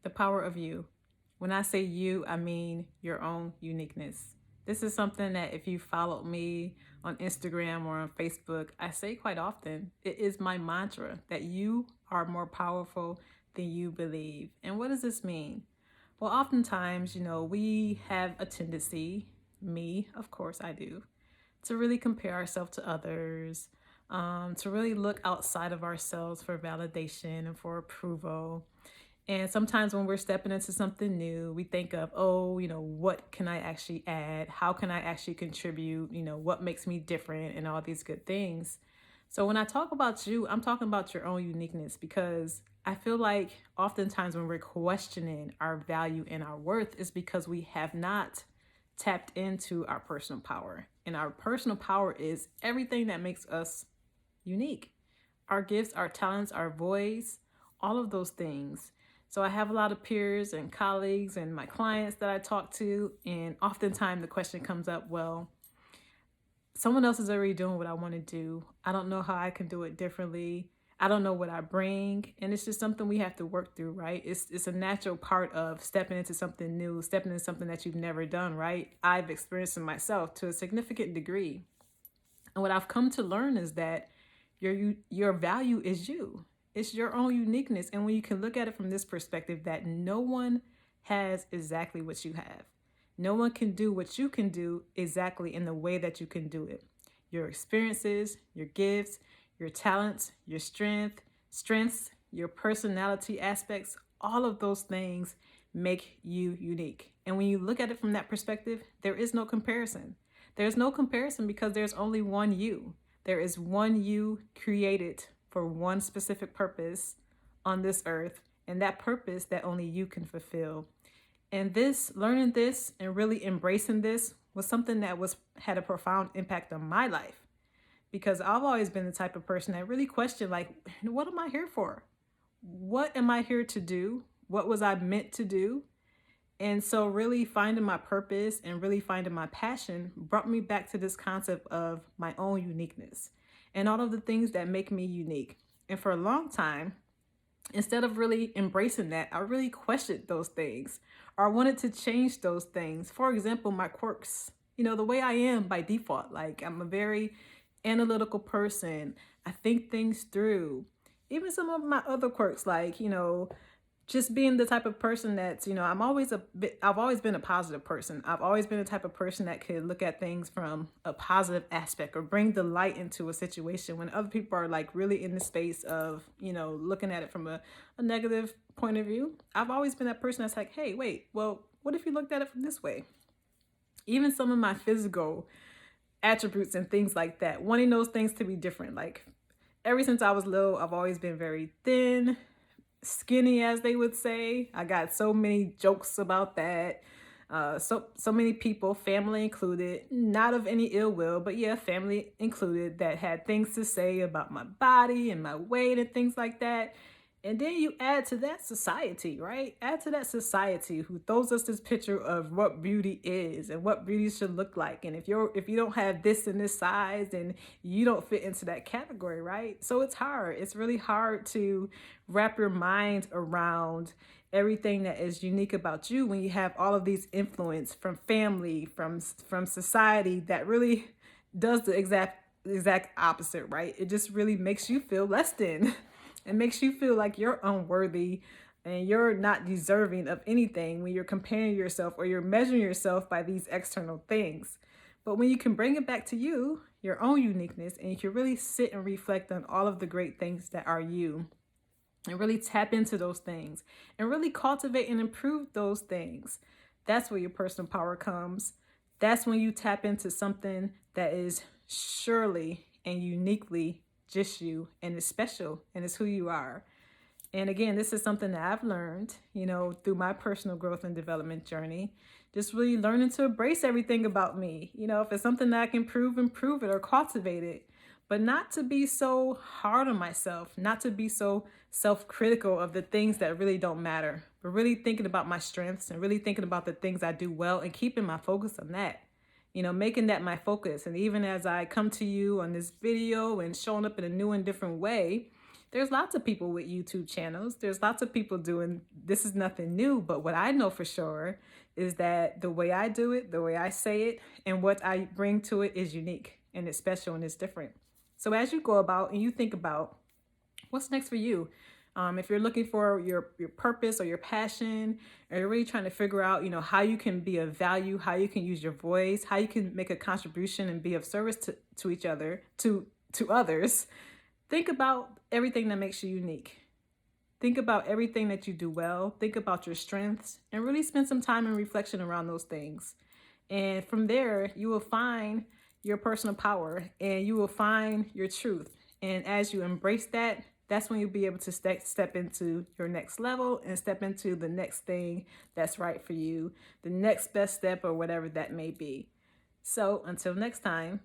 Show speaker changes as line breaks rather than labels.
The power of you. When I say you, I mean your own uniqueness. This is something that if you followed me on Instagram or on Facebook, I say quite often. It is my mantra that you are more powerful than you believe. And what does this mean? Well, oftentimes, we have a tendency, me, of course, I do, to really compare ourselves to others, to really look outside of ourselves for validation and for approval. And sometimes when we're stepping into something new, we think of, oh, what can I actually add? How can I actually contribute? What makes me different and all these good things. So when I talk about you, I'm talking about your own uniqueness because I feel like oftentimes when we're questioning our value and our worth is because we have not tapped into our personal power. And our personal power is everything that makes us unique. Our gifts, our talents, our voice, all of those things. So I have a lot of peers and colleagues and my clients that I talk to, and oftentimes the question comes up, well, someone else is already doing what I want to do. I don't know how I can do it differently. I don't know what I bring. And it's just something we have to work through, right? It's a natural part of stepping into something new, stepping into something that you've never done, right? I've experienced it myself to a significant degree. And what I've come to learn is that your value is you. It's your own uniqueness. And when you can look at it from this perspective, that no one has exactly what you have. No one can do what you can do exactly in the way that you can do it. Your experiences, your gifts, your talents, your strengths, your personality aspects, all of those things make you unique. And when you look at it from that perspective, there is no comparison. There's no comparison because there's only one you. There is one you created for one specific purpose on this earth, and that purpose that only you can fulfill. And learning this and really embracing this was something that had a profound impact on my life because I've always been the type of person that really questioned, like, what am I here for? What am I here to do? What was I meant to do? And so really finding my purpose and really finding my passion brought me back to this concept of my own uniqueness and all of the things that make me unique. And for a long time, instead of really embracing that, I really questioned those things or I wanted to change those things. For example, my quirks, the way I am by default, like I'm a very analytical person. I think things through. Even some of my other quirks, like, just being the type of person that's, I've always been a positive person. I've always been the type of person that could look at things from a positive aspect or bring the light into a situation when other people are like really in the space of, looking at it from a negative point of view. I've always been that person that's like, hey, wait, well, what if you looked at it from this way? Even some of my physical attributes and things like that, wanting those things to be different. Like ever since I was little, I've always been very thin, skinny, as they would say. I got so many jokes about that. So many people, family included, not of any ill will, but yeah, family included, that had things to say about my body and my weight and things like that. And then you add to that society, right? Add to that society who throws us this picture of what beauty is and what beauty should look like. And if you don't have this and this size, then you don't fit into that category, right? So it's hard. It's really hard to wrap your mind around everything that is unique about you when you have all of these influence from family, from society that really does the exact opposite, right? It just really makes you feel less than. It makes you feel like you're unworthy and you're not deserving of anything when you're comparing yourself or you're measuring yourself by these external things. But when you can bring it back to you, your own uniqueness, and you can really sit and reflect on all of the great things that are you and really tap into those things and really cultivate and improve those things, that's where your personal power comes. That's when you tap into something that is surely and uniquely just you, and it's special, and it's who you are. And again, this is something that I've learned, through my personal growth and development journey, just really learning to embrace everything about me. If it's something that I can improve it or cultivate it, but not to be so hard on myself, not to be so self-critical of the things that really don't matter, but really thinking about my strengths and really thinking about the things I do well and keeping my focus on that. Making that my focus. And even as I come to you on this video and showing up in a new and different way, There's lots of people with YouTube channels. There's lots of people doing this is nothing new, but what I know for sure is that the way I do it, the way I say it, and what I bring to it is unique and it's special and it's different. So as you go about and you think about what's next for you, if you're looking for your purpose or your passion, or you're really trying to figure out, how you can be of value, how you can use your voice, how you can make a contribution and be of service to each other, to others, think about everything that makes you unique. Think about everything that you do well. Think about your strengths and really spend some time in reflection around those things. And from there, you will find your personal power and you will find your truth. And as you embrace that, that's when you'll be able to step into your next level and step into the next thing that's right for you, the next best step or whatever that may be. So until next time,